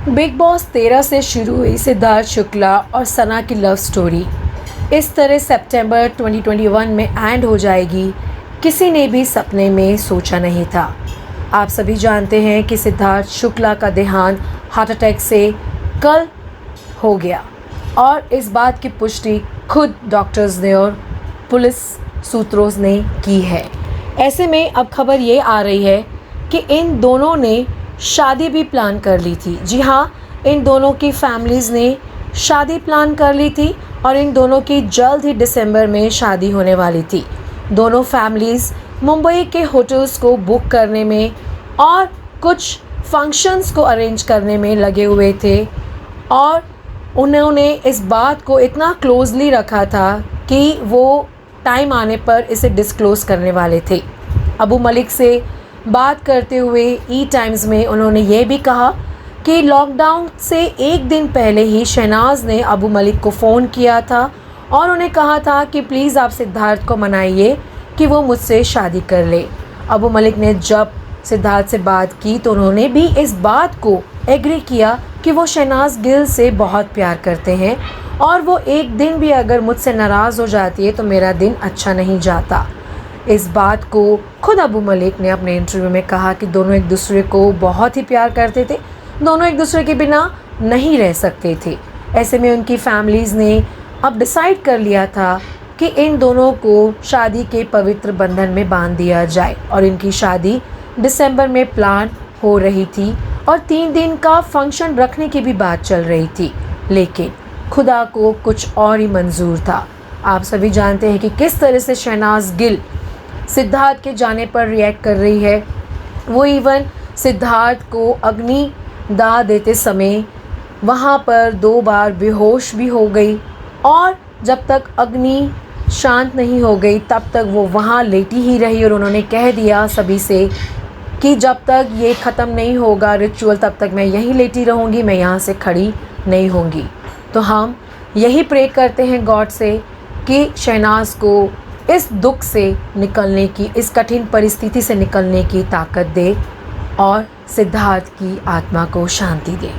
Big boss 13 से शुरू हुई सिद्धार्थ शुक्ला और सना की लव स्टोरी इस तरह सितंबर 2021 में एंड हो जाएगी, किसी ने भी सपने में सोचा नहीं था। आप सभी जानते हैं कि सिद्धार्थ शुक्ला का देहांत हार्ट अटैक से कल हो गया और इस बात की पुष्टि खुद डॉक्टर्स ने और पुलिस सूत्रों ने की है। ऐसे में अब खबर ये आ रही है कि इन दोनों ने शादी भी प्लान कर ली थी। जी हाँ, इन दोनों की फैमिलीज़ ने शादी प्लान कर ली थी और इन दोनों की जल्द ही दिसंबर में शादी होने वाली थी। दोनों फैमिलीज़ मुंबई के होटल्स को बुक करने में और कुछ फंक्शंस को अरेंज करने में लगे हुए थे और उन्होंने इस बात को इतना क्लोजली रखा था कि वो टाइम आने पर इसे डिस्क्लोज़ करने वाले थे। अबू मलिक से बात करते हुए ई टाइम्स में उन्होंने ये भी कहा कि लॉकडाउन से एक दिन पहले ही शहनाज ने अबू मलिक को फ़ोन किया था और उन्हें कहा था कि प्लीज़ आप सिद्धार्थ को मनाइए कि वो मुझसे शादी कर ले। अबू मलिक ने जब सिद्धार्थ से बात की तो उन्होंने भी इस बात को एग्री किया कि वो शहनाज गिल से बहुत प्यार करते हैं और वो एक दिन भी अगर मुझसे नाराज़ हो जाती है तो मेरा दिन अच्छा नहीं जाता। इस बात को खुद अबू मलिक ने अपने इंटरव्यू में कहा कि दोनों एक दूसरे को बहुत ही प्यार करते थे, दोनों एक दूसरे के बिना नहीं रह सकते थे। ऐसे में उनकी फैमिलीज़ ने अब डिसाइड कर लिया था कि इन दोनों को शादी के पवित्र बंधन में बांध दिया जाए और इनकी शादी दिसंबर में प्लान हो रही थी और 3 दिन का फंक्शन रखने की भी बात चल रही थी, लेकिन खुदा को कुछ और ही मंजूर था। आप सभी जानते हैं कि किस तरह से शहनाज गिल सिद्धार्थ के जाने पर रिएक्ट कर रही है। वो इवन सिद्धार्थ को अग्नि दाह देते समय वहाँ पर 2 बार बेहोश भी हो गई और जब तक अग्नि शांत नहीं हो गई तब तक वो वहाँ लेटी ही रही और उन्होंने कह दिया सभी से कि जब तक ये ख़त्म नहीं होगा रिचुअल तब तक मैं यहीं लेटी रहूँगी, मैं यहाँ से खड़ी नहीं होंगी। तो हम यही प्रे करते हैं गॉड से कि शहनाज को इस दुख से निकलने की, इस कठिन परिस्थिति से निकलने की ताकत दे और सिद्धार्थ की आत्मा को शांति दे।